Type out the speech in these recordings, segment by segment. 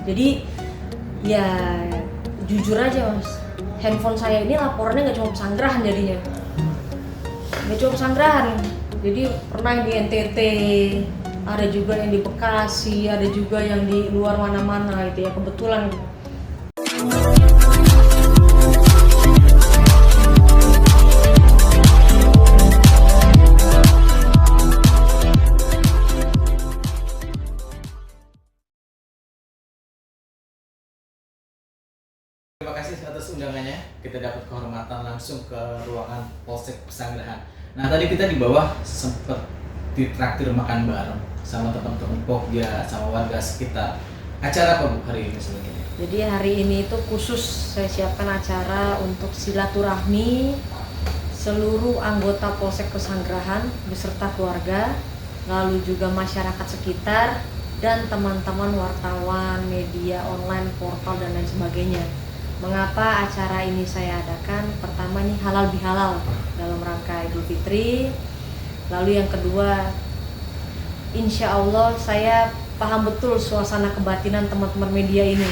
Jadi ya jujur aja Mas, handphone saya ini laporannya nggak cuma pesanggerahan jadinya. Nggak cuma pesanggerahan, jadi pernah yang di NTT, ada juga yang di Bekasi, ada juga yang di luar mana-mana itu ya kebetulan. Terima kasih atas undangannya. Kita dapat kehormatan langsung ke ruangan Polsek Pesanggerahan. Nah, tadi kita di bawah sempat ditraktir makan bareng sama teman-teman Pokja, sama warga sekitar. Acara apa Bu hari ini sebenarnya? Jadi hari ini itu khusus saya siapkan acara untuk silaturahmi seluruh anggota Polsek Pesanggerahan beserta keluarga, lalu juga masyarakat sekitar dan teman-teman wartawan, media online, portal dan lain sebagainya. Mengapa acara ini saya adakan? Pertama nih halal bihalal dalam rangka Idul Fitri. Lalu yang kedua, insya Allah saya paham betul suasana kebatinan teman-teman media ini.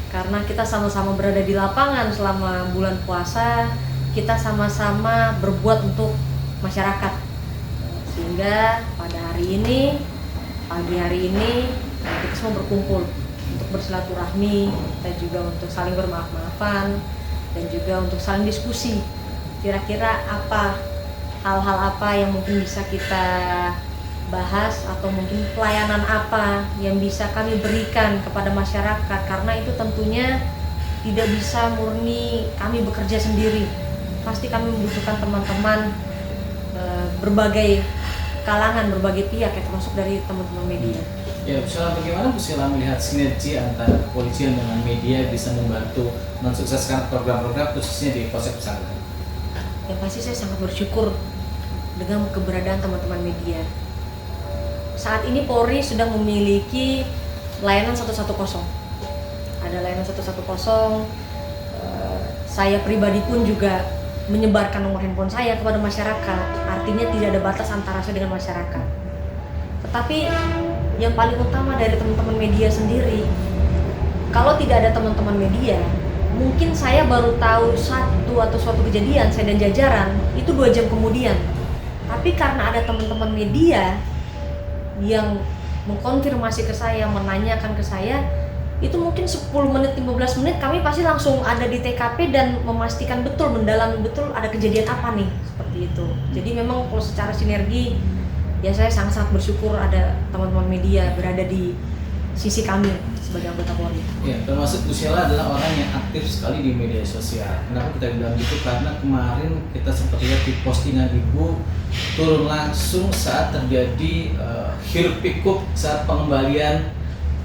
Karena kita sama-sama berada di lapangan selama bulan puasa, kita sama-sama berbuat untuk masyarakat. Sehingga pada hari ini, pagi hari ini, kita semua berkumpul untuk bersilaturahmi, kita juga untuk saling bermaaf-maafan dan juga untuk saling diskusi kira-kira apa hal-hal apa yang mungkin bisa kita bahas atau mungkin pelayanan apa yang bisa kami berikan kepada masyarakat, karena itu tentunya tidak bisa murni kami bekerja sendiri, pasti kami membutuhkan teman-teman berbagai kalangan, berbagai pihak ya, termasuk dari teman-teman media. Ya, bagaimana Bu Sela melihat sinergi antara kepolisian dengan media bisa membantu mensukseskan program-program khususnya di Polsek Pesanggerahan? Yang pasti saya sangat bersyukur dengan keberadaan teman-teman media. Saat ini Polri sudah memiliki layanan 110. Ada layanan 110. Saya pribadi pun juga menyebarkan nomor handphone saya kepada masyarakat. Artinya tidak ada batas antara saya dengan masyarakat. Tetapi yang paling utama dari teman-teman media sendiri, kalau tidak ada teman-teman media, mungkin saya baru tahu suatu kejadian saya dan jajaran itu 2 jam kemudian. Tapi karena ada teman-teman media yang mengkonfirmasi ke saya, menanyakan ke saya, itu mungkin 10 menit, 15 menit kami pasti langsung ada di TKP dan memastikan betul, mendalami betul ada kejadian apa nih, seperti itu. Jadi memang kalau secara sinergi, ya saya sangat-sangat bersyukur ada teman-teman media berada di sisi kami sebagai anggota Polri. Ya, termasuk Bu Sela adalah orang yang aktif sekali di media sosial. Kenapa kita bilang gitu? Karena kemarin kita sempat lihat di postingan Ibu turun langsung saat terjadi hiruk pikuk saat pengembalian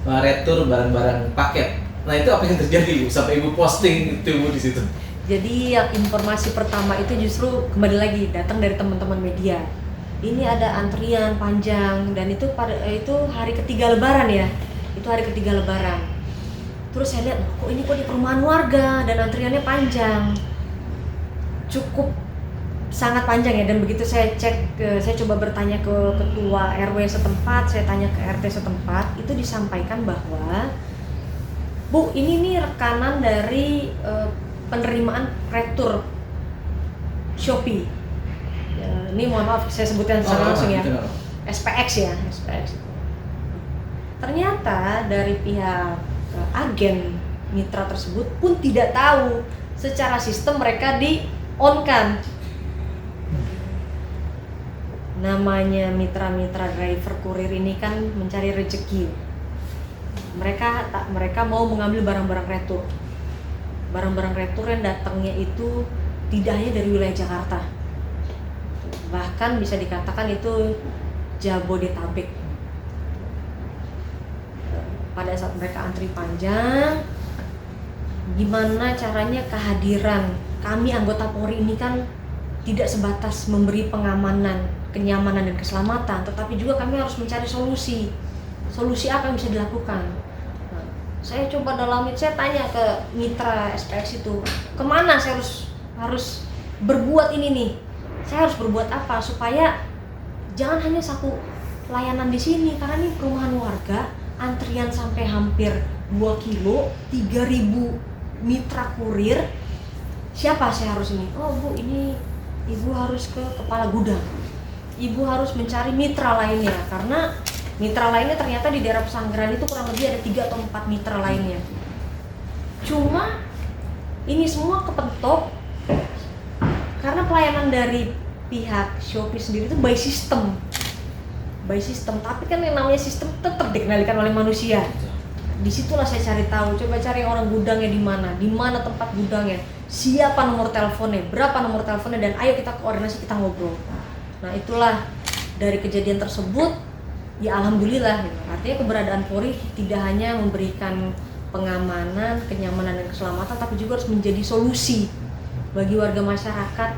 retur barang-barang paket. Nah, itu apa yang terjadi Bu sampai Ibu posting itu Bu di situ? Jadi yang informasi pertama itu justru kembali lagi datang dari teman-teman media. Ini ada antrian panjang dan itu hari ketiga Lebaran ya. Itu hari ketiga Lebaran. Terus saya lihat, kok di perumahan warga dan antriannya panjang. Cukup sangat panjang ya, dan begitu saya cek, saya coba bertanya ke ketua RW setempat, saya tanya ke RT setempat, itu disampaikan bahwa Bu, ini nih rekanan dari penerimaan retur Shopee. Ini mohon maaf saya sebutkan secara langsung ya, SPX ya, SPX. Ternyata dari pihak agen mitra tersebut pun tidak tahu secara sistem mereka di-on-kan. Namanya mitra-mitra driver kurir ini kan mencari rezeki. Mereka mau mengambil barang-barang retur. Barang-barang retur yang datangnya itu tidak hanya dari wilayah Jakarta. Bahkan bisa dikatakan itu Jabodetabek. Pada saat mereka antri panjang, gimana caranya kehadiran kami anggota Polri ini kan tidak sebatas memberi pengamanan, kenyamanan dan keselamatan, tetapi juga kami harus mencari solusi apa yang bisa dilakukan. Nah, saya coba dalami, saya tanya ke mitra SPX itu, kemana saya harus berbuat ini nih, saya harus berbuat apa supaya jangan hanya satu layanan di sini, karena ini perumahan warga, antrian sampai hampir 2 kilo, 3.000 mitra kurir. Siapa saya harus ini? Oh Bu, ini Ibu harus ke kepala gudang. Ibu harus mencari mitra lainnya, karena mitra lainnya ternyata di daerah Pesanggerahan itu kurang lebih ada 3 atau 4 mitra lainnya. Cuma ini semua kepentok karena pelayanan dari pihak Shopee sendiri itu by system. Tapi kan yang namanya sistem tetap dikendalikan oleh manusia. Disitulah saya cari tahu, coba cari orang gudangnya di mana tempat gudangnya, siapa nomor teleponnya, berapa nomor teleponnya, dan ayo kita koordinasi, kita ngobrol. Nah itulah dari kejadian tersebut, ya alhamdulillah gitu. Artinya keberadaan Polri tidak hanya memberikan pengamanan, kenyamanan dan keselamatan, tapi juga harus menjadi solusi bagi warga masyarakat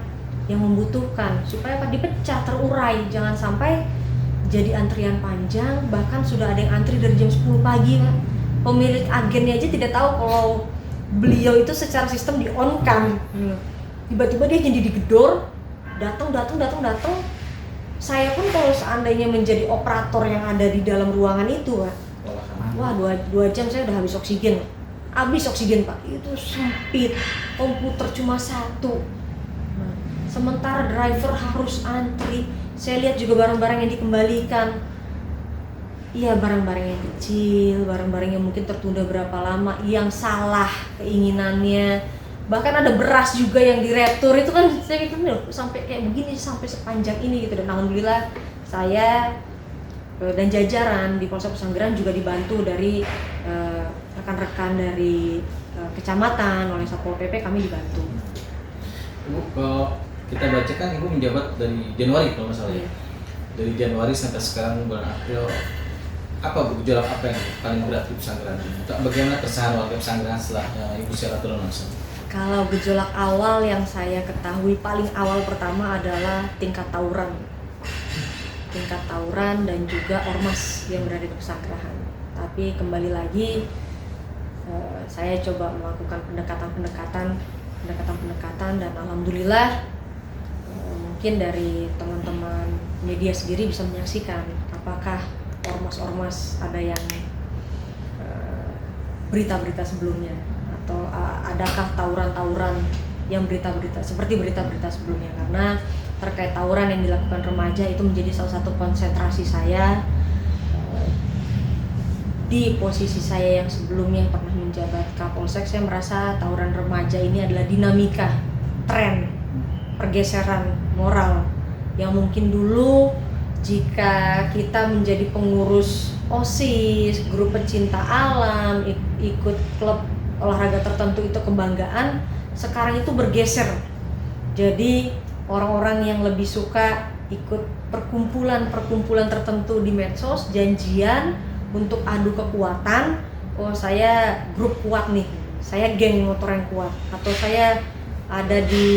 yang membutuhkan, supaya dipecah, terurai, jangan sampai jadi antrian panjang. Bahkan sudah ada yang antri dari jam 10 pagi Pak. Pemilik agennya aja tidak tahu kalau beliau itu secara sistem di on kan. Tiba-tiba dia jadi digedor, datang. Saya pun kalau seandainya menjadi operator yang ada di dalam ruangan itu Pak, wah 2 jam saya udah habis oksigen Pak. Itu sempit, komputer cuma 1. Nah, sementara driver harus antri. Saya lihat juga barang-barang yang dikembalikan, iya barang-barang yang kecil, barang-barang yang mungkin tertunda berapa lama, yang salah keinginannya. Bahkan ada beras juga yang diretur, itu kan saya pikir sampai kayak begini, sampai sepanjang ini gitu. Dan alhamdulillah saya dan jajaran di Polsek Pesanggerahan juga dibantu dari rekan-rekan dari kecamatan, oleh Satpol PP kami dibantu. Ibu, kalau kita baca kan Ibu menjabat dari Januari kalau nggak salah ya. Dari Januari sampai sekarang bulan April, apa gejolak apa yang paling berat di Pesanggerahan? Bagaimana keresahan warga Pesanggerahan setelah Ibu secara turun langsung? Kalau gejolak awal yang saya ketahui paling awal pertama adalah tingkat tawuran dan juga ormas yang berada di Pesanggerahan. Tapi kembali lagi saya coba melakukan pendekatan dan alhamdulillah mungkin dari teman-teman media sendiri bisa menyaksikan apakah ormas-ormas ada yang berita-berita sebelumnya, atau adakah tawuran-tawuran yang berita-berita sebelumnya. Karena terkait tawuran yang dilakukan remaja itu menjadi salah satu konsentrasi saya di posisi saya yang sebelumnya pernah menjabat Kapolsek. Saya merasa tawuran remaja ini adalah dinamika, tren, pergeseran moral yang mungkin dulu jika kita menjadi pengurus OSIS, grup pecinta alam, ikut klub olahraga tertentu itu kebanggaan, sekarang itu bergeser. Jadi orang-orang yang lebih suka ikut perkumpulan tertentu di medsos, janjian untuk adu kekuatan. Oh saya grup kuat nih, saya geng motor yang kuat, atau saya ada di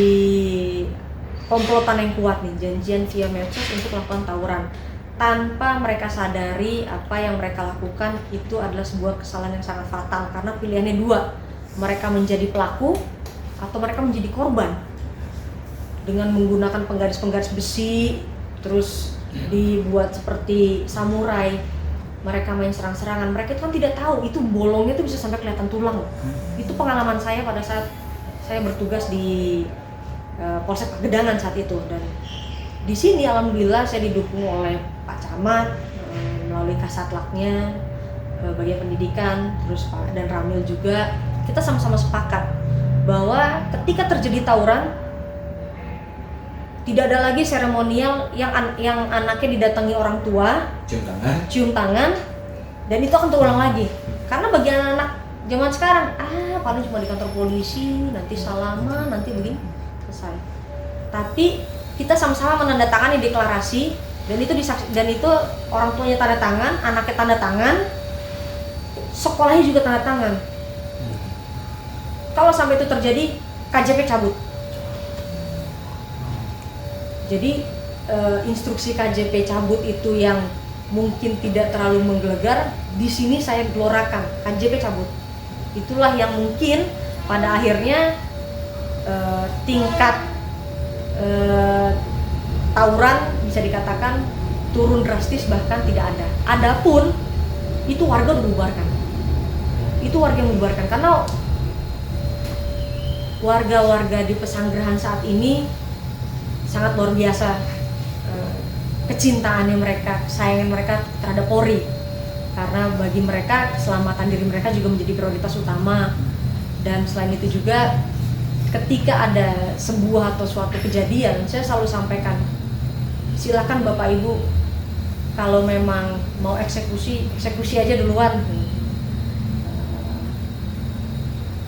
komplotan yang kuat nih, janjian via medsos untuk melakukan tawuran tanpa mereka sadari apa yang mereka lakukan itu adalah sebuah kesalahan yang sangat fatal. Karena pilihannya 2, mereka menjadi pelaku atau mereka menjadi korban dengan menggunakan penggaris-penggaris besi, terus dibuat seperti samurai. Mereka main serang-serangan, mereka itu kan tidak tahu itu bolongnya itu bisa sampai kelihatan tulang. Itu pengalaman saya pada saat saya bertugas di Polsek Pagedangan saat itu. Dan di sini alhamdulillah saya didukung oleh Pak Camat melalui Kasatlaknya, bagian pendidikan, terus Pak dan Ramil juga. Kita sama-sama sepakat bahwa ketika terjadi tawuran tidak ada lagi seremonial yang anaknya didatangi orang tua, cium tangan, dan itu akan terulang lagi. Karena bagi anak-anak zaman sekarang, paling cuma di kantor polisi, nanti salaman, nanti begini, selesai. Tapi kita sama-sama menandatangani deklarasi, dan itu orang tuanya tanda tangan, anaknya tanda tangan, sekolahnya juga tanda tangan. Kalau sampai itu terjadi, KJP cabut. Jadi instruksi KJP cabut itu yang mungkin tidak terlalu menggelegar, di sini saya gelorakan KJP cabut. Itulah yang mungkin pada akhirnya tingkat tawuran bisa dikatakan turun drastis, bahkan tidak ada. Adapun itu warga udah bubarkan. itu warga yang membubarkan, karena warga-warga di Pesanggerahan saat ini sangat luar biasa kecintaannya mereka, kesayangan mereka terhadap Polri, karena bagi mereka keselamatan diri mereka juga menjadi prioritas utama. Dan selain itu juga ketika ada sebuah atau suatu kejadian, saya selalu sampaikan, silakan Bapak Ibu kalau memang mau eksekusi aja duluan,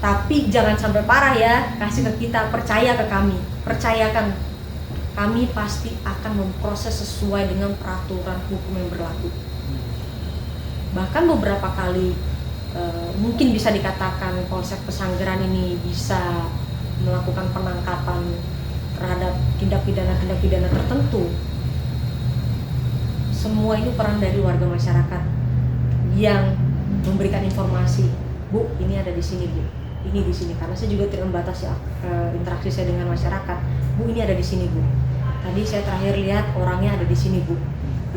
tapi jangan sampai parah ya, kasih ke kita, percaya ke kami, percayakan kami pasti akan memproses sesuai dengan peraturan hukum yang berlaku. Bahkan beberapa kali mungkin bisa dikatakan Polsek Pesanggerahan ini bisa melakukan penangkapan terhadap tindak pidana tertentu. Semua ini peran dari warga masyarakat yang memberikan informasi, Bu, ini ada di sini, Bu, ini di sini. Karena saya juga tidak membatasi interaksi saya dengan masyarakat. Bu, ini ada di sini, Bu. Tadi saya terakhir lihat orangnya ada di sini, Bu.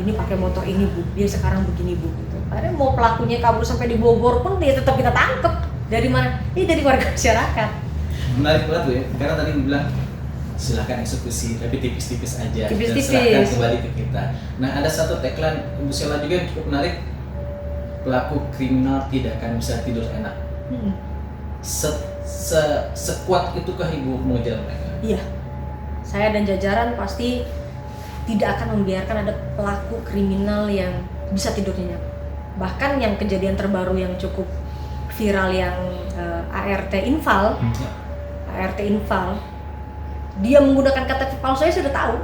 Ini pakai motor ini, Bu. Dia sekarang begini, Bu. Gitu. Padahal mau pelakunya kabur sampai di Bogor pun dia tetap kita tangkep. Dari mana? Ini dari warga masyarakat. Menarik banget Bu ya, karena tadi bilang silakan eksekusi, tapi tipis-tipis aja. Tipis-tipis. Dan silakan kembali ke kita. Nah, ada satu tagline Bu Sheila juga yang cukup menarik. Pelaku kriminal tidak akan bisa tidur enak. Sekuat itukah Ibu mengejar mereka? Iya. Saya dan jajaran pasti tidak akan membiarkan ada pelaku kriminal yang bisa tidur nyenyak. Bahkan yang kejadian terbaru yang cukup viral yang ART Infal, dia menggunakan KTP palsu, saya sudah tahu.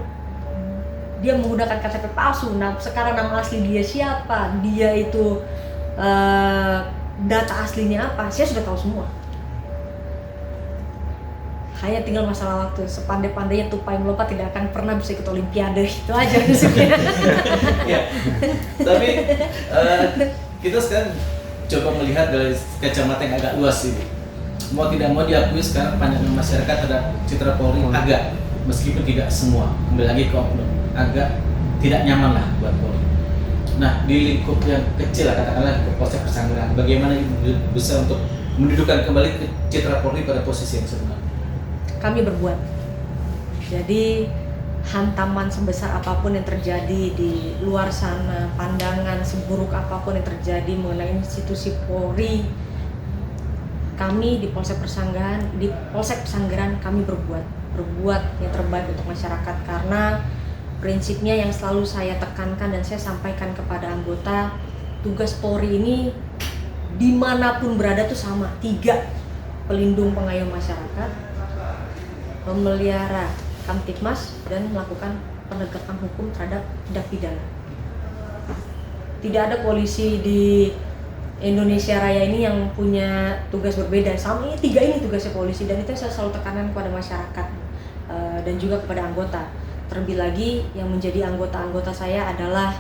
Dia menggunakan KTP palsu. Nah, sekarang nama asli dia siapa? Dia itu data aslinya apa? Saya sudah tahu semua. Hanya tinggal masalah waktu. Sepandai-pandainya tupai melompat tidak akan pernah bisa ikut Olimpiade. Itu aja maksudnya. Ya. Tapi kita sekarang coba melihat dari kacamata yang agak luas ini. Mau tidak mau diakui sekarang pandangan masyarakat terhadap citra Polri agak, meskipun tidak semua, kembali lagi ke oknum, agak tidak nyaman lah buat Polri. Nah, di lingkup yang kecil lah, katakanlah ke Polsek Pesanggerahan, bagaimana Ibu bisa untuk mendudukan kembali ke citra Polri pada posisi yang sebenarnya? Kami berbuat. Jadi hantaman sebesar apapun yang terjadi di luar sana, pandangan seburuk apapun yang terjadi mengenai institusi Polri, kami di Polsek Pesanggerahan kami berbuat yang terbaik untuk masyarakat, karena prinsipnya yang selalu saya tekankan dan saya sampaikan kepada anggota, tugas Polri ini dimanapun berada tuh sama, 3: pelindung pengayom masyarakat, memelihara Kamtibmas, dan melakukan penegakan hukum terhadap tindak pidana. Tidak ada polisi di Indonesia Raya ini yang punya tugas berbeda. Sama ini 3 ini tugasnya polisi, dan itu saya selalu tekankan kepada masyarakat dan juga kepada anggota. Terlebih lagi yang menjadi anggota-anggota saya adalah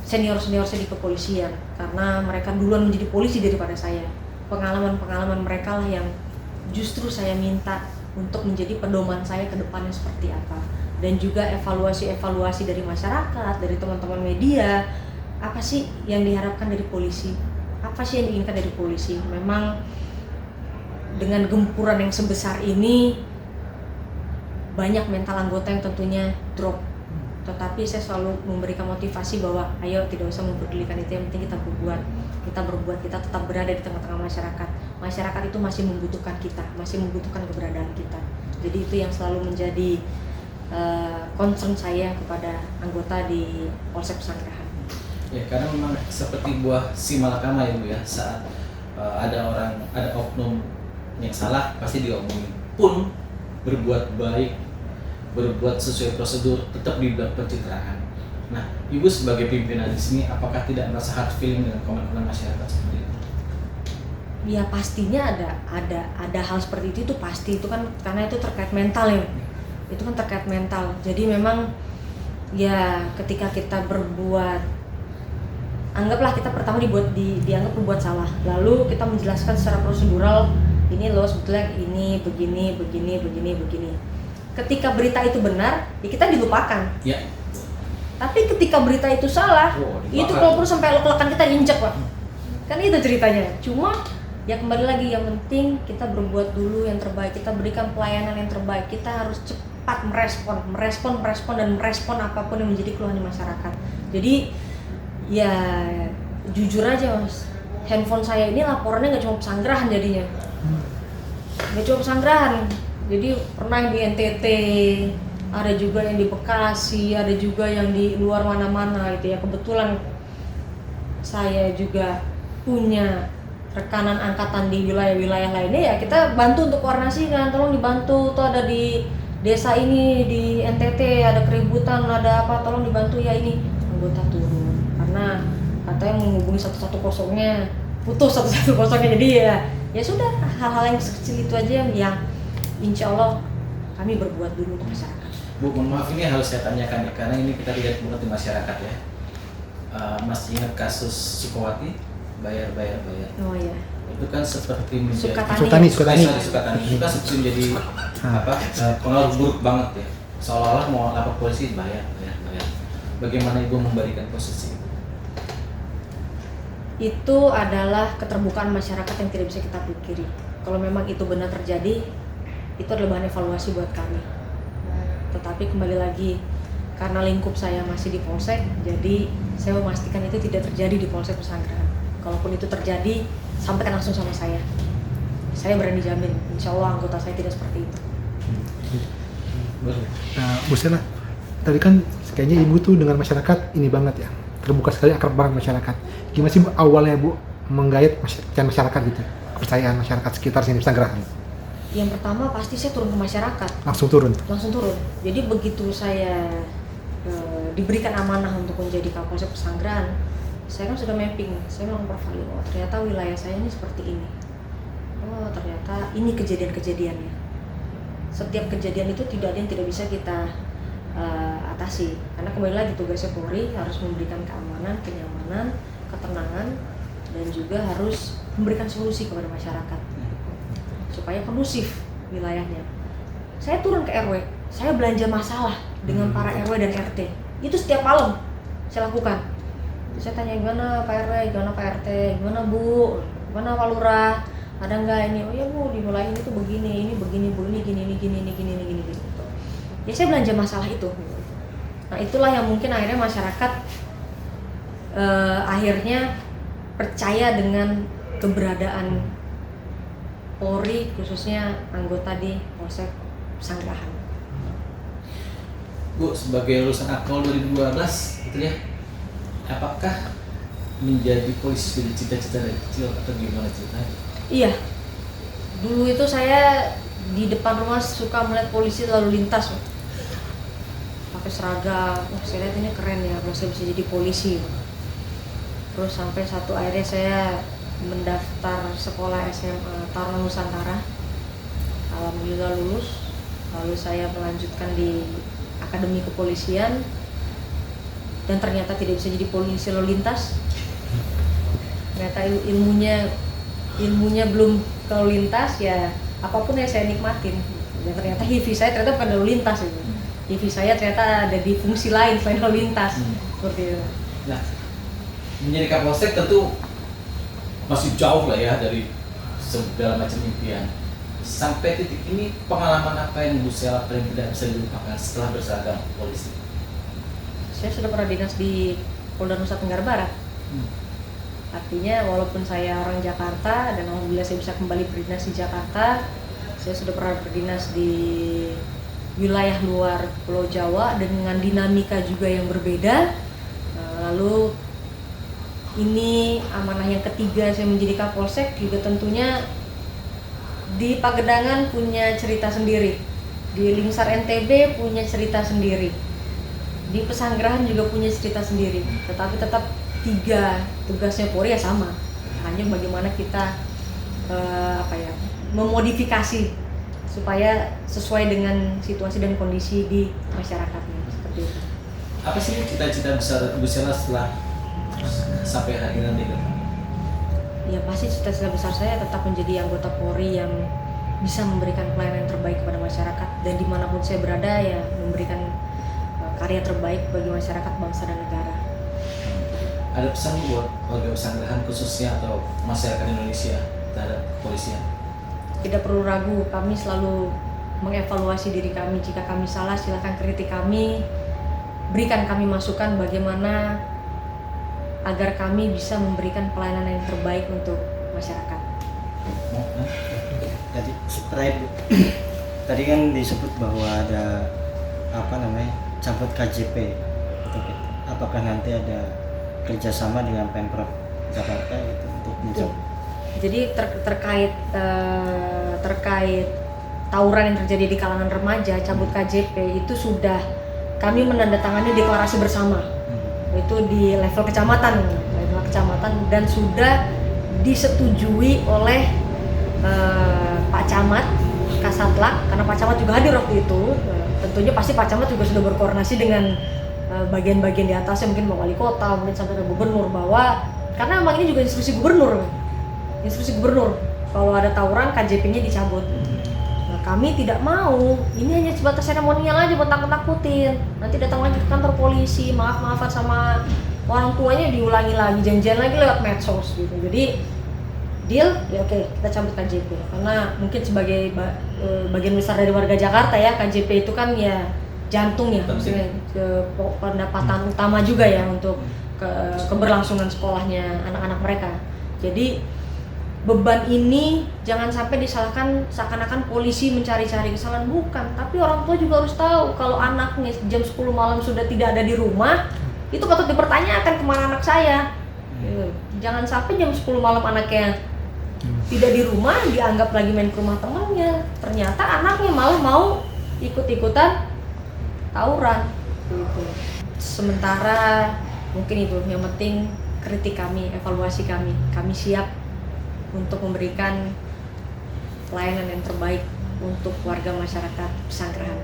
senior-senior saya di kepolisian, karena mereka duluan menjadi polisi daripada saya. Pengalaman-pengalaman mereka lah yang justru saya minta untuk menjadi pedoman saya ke depannya seperti apa. Dan juga evaluasi-evaluasi dari masyarakat, dari teman-teman media, apa sih yang diharapkan dari polisi? Apa sih yang diinginkan dari polisi? Memang dengan gempuran yang sebesar ini banyak mental anggota yang tentunya drop. Tetapi saya selalu memberikan motivasi bahwa ayo tidak usah memperdulikan itu, yang penting kita berbuat, kita tetap berada di tengah-tengah masyarakat. Masyarakat itu masih membutuhkan kita, masih membutuhkan keberadaan kita. Jadi itu yang selalu menjadi concern saya kepada anggota di Polsek Pesanggerahan. Ya, karena memang seperti buah si malakama ya Bu ya, saat ada oknum yang salah pasti diomongin, pun berbuat baik, berbuat sesuai prosedur, tetap dibilang pencitraan. Nah, Ibu sebagai pimpinan di sini, apakah tidak merasa hard feeling dengan komen-komen masyarakat seperti itu? Ya pastinya ada hal seperti itu pasti, itu kan karena itu terkait mental ya. Itu kan terkait mental. Jadi memang ya ketika kita berbuat, anggaplah kita pertama dianggap berbuat salah, lalu kita menjelaskan secara prosedural, ini loh sebetulnya ini begini. Ketika berita itu benar, ya kita dilupakan. Ya. Tapi ketika berita itu salah, itu kalau perlu sampai lek-lekan kita injek Pak. Kan itu ceritanya. Cuma Ya kembali lagi, yang penting kita berbuat dulu yang terbaik, kita berikan pelayanan yang terbaik, kita harus cepat merespon apapun yang menjadi keluhan di masyarakat. Jadi ya jujur aja Mas, handphone saya ini laporannya nggak cuma pesanggerahan jadinya, nggak cuma pesanggerahan, jadi pernah yang di NTT, ada juga yang di Bekasi, ada juga yang di luar mana-mana gitu ya. Kebetulan saya juga punya rekanan angkatan di wilayah-wilayah lainnya, ya kita bantu untuk koordinasikan, tolong dibantu, tuh ada di desa ini, di NTT ada keributan, ada apa, tolong dibantu ya, ini anggota turun karena katanya menghubungi 110-nya putus 110-nya, jadi ya sudah, hal-hal yang kecil itu aja yang insya Allah kami berbuat dulu untuk masyarakat. Bu, mohon maaf, ini harus saya tanyakan ya, karena ini kita lihat banget di masyarakat ya. Masih ingat kasus Sukawati? Bayar. Oh iya. Itu kan seperti menjadi Sukatani. Sukatani. Itu kan seperti menjadi pengaruh buruk banget ya. Seolah-olah mau lapor polisi bayar. Bagaimana Ibu membalikan posisi? Itu adalah keterbukaan masyarakat yang tidak bisa kita pikiri. Kalau memang itu benar terjadi, itu adalah bahan evaluasi buat kami. Tetapi kembali lagi, karena lingkup saya masih di Polsek, jadi saya memastikan itu tidak terjadi di Polsek Pesanggerahan. Kalaupun itu terjadi, sampaikan langsung sama saya. Saya berani jamin, insya Allah anggota saya tidak seperti itu. Nah, Bu Sela, tadi kan kayaknya Ibu tuh dengan masyarakat ini banget ya, terbuka sekali, akrab banget masyarakat. Gimana sih Bu, awalnya Bu menggait masyarakat gitu, kepercayaan masyarakat sekitar sini Pesanggerahan? Yang pertama pasti saya turun ke masyarakat. Langsung turun? Langsung turun. Jadi begitu saya diberikan amanah untuk menjadi Kapolsek Pesanggerahan, saya kan sudah mapping, saya melakukan profiling, oh ternyata wilayah saya ini seperti ini, oh ternyata ini kejadian-kejadiannya. Setiap kejadian itu tidak ada yang tidak bisa kita atasi, karena kembali lagi tugasnya Polri harus memberikan keamanan, kenyamanan, ketenangan, dan juga harus memberikan solusi kepada masyarakat supaya kondusif wilayahnya. Saya turun ke RW, saya belanja masalah dengan para RW dan RT, itu setiap malam saya lakukan. Saya tanya gimana Pak RW, gimana Pak RT, gimana Bu, gimana Pak Lurah, ada nggak ini? Oh ya Bu, di wilayah ini tuh begini, ini begini Bu, ini gini gitu. Ya saya belanja masalah itu. Nah itulah yang mungkin akhirnya masyarakat akhirnya percaya dengan keberadaan Polri, khususnya anggota di Polsek Pesanggerahan. Bu, sebagai lulusan Akpol 2012 gitu ya, apakah menjadi polisi dari cita-cita dari kecil atau gimana ceritanya? Iya, dulu itu saya di depan rumah suka melihat polisi lalu lintas, pakai seragam. Saya lihat ini keren ya, saya bisa jadi polisi. Terus sampai satu akhirnya saya mendaftar sekolah SMA Taruna Nusantara, alhamdulillah lulus. Lalu saya melanjutkan di Akademi Kepolisian, dan ternyata tidak bisa jadi polisi lalu lintas. Ternyata ilmunya belum lalu lintas, ya apapun yang saya nikmatin. Dan ternyata HIV saya ternyata bukan lalu lintas itu. HIV saya ternyata ada di fungsi lain selain lalu lintas. Seperti itu. Nah, menjadi Kapolsek tentu masih jauh lah ya dari segala macam impian. Sampai titik ini pengalaman apa yang Bu Sela paling tidak bisa dilupakan setelah berseragam polisi? Saya sudah pernah dinas di Polda Nusa Tenggara Barat. Artinya walaupun saya orang Jakarta dan alhamdulillah saya bisa kembali berdinas di Jakarta, saya sudah pernah berdinas di wilayah luar Pulau Jawa dengan dinamika juga yang berbeda. Lalu ini amanah yang ketiga saya menjadi Kapolsek, juga tentunya di Pagedangan punya cerita sendiri, di Limsar NTB punya cerita sendiri, di Pesanggerahan juga punya cerita sendiri. Tetapi tetap tiga tugasnya Polri ya sama, hanya bagaimana kita memodifikasi supaya sesuai dengan situasi dan kondisi di masyarakatnya, seperti itu. Apa sih cita-cita besar Bu Sela setelah sampai hari nanti? Ya pasti cita-cita besar saya tetap menjadi anggota Polri yang bisa memberikan pelayanan yang terbaik kepada masyarakat, dan dimanapun saya berada ya memberikan karya terbaik bagi masyarakat, bangsa dan negara. Ada pesan buat warga Pesanggerahan khususnya atau masyarakat Indonesia terhadap kepolisian? Tidak perlu ragu, kami selalu mengevaluasi diri kami. Jika kami salah, silakan kritik kami, berikan kami masukan bagaimana agar kami bisa memberikan pelayanan yang terbaik untuk masyarakat. Tadi terakhir Bu, tadi kan disebut bahwa ada cabut KJP untuk itu. Apakah nanti ada kerjasama dengan Pemprov Jakarta gitu untuk mencabut? Jadi terkait tawuran yang terjadi di kalangan remaja, cabut KJP itu sudah kami menandatangani deklarasi bersama. Itu di level kecamatan dan sudah disetujui oleh Pak Camat, Kasatlak, karena Pak Camat juga hadir waktu itu. Tentunya pasti Pak Camat juga sudah berkoordinasi dengan bagian-bagian di atasnya, mungkin Pak Wali Kota, mungkin sampai ke Gubernur, bahwa karena memang ini juga instruksi Gubernur, kalau ada tawuran KJP-nya dicabut. Nah, kami tidak mau, ini hanya sebatas seremonial aja buat takut-takutin. Nanti datang lagi ke kantor polisi, maaf-maafan sama orang tuanya, diulangi lagi, janjian lagi lewat medsos gitu. Jadi deal, ya oke, kita cabut KJP. Karena mungkin sebagai bagian besar dari warga Jakarta ya, KJP itu kan ya jantung ya, maksudnya pendapatan utama juga ya untuk keberlangsungan sekolahnya anak-anak mereka. Jadi beban ini jangan sampai disalahkan seakan-akan polisi mencari-cari kesalahan, bukan. Tapi orang tua juga harus tahu kalau anaknya jam 10 malam sudah tidak ada di rumah, itu patut dipertanyakan kemana anak saya. Jangan sampai jam 10 malam anaknya tidak di rumah, dianggap lagi main ke rumah temannya. Ternyata anaknya malah mau ikut-ikutan tawuran gitu. Sementara mungkin itu yang penting, kritik kami, evaluasi kami siap untuk memberikan pelayanan yang terbaik untuk warga masyarakat Pesanggerahan.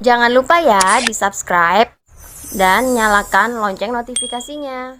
Jangan lupa ya di subscribe dan nyalakan lonceng notifikasinya.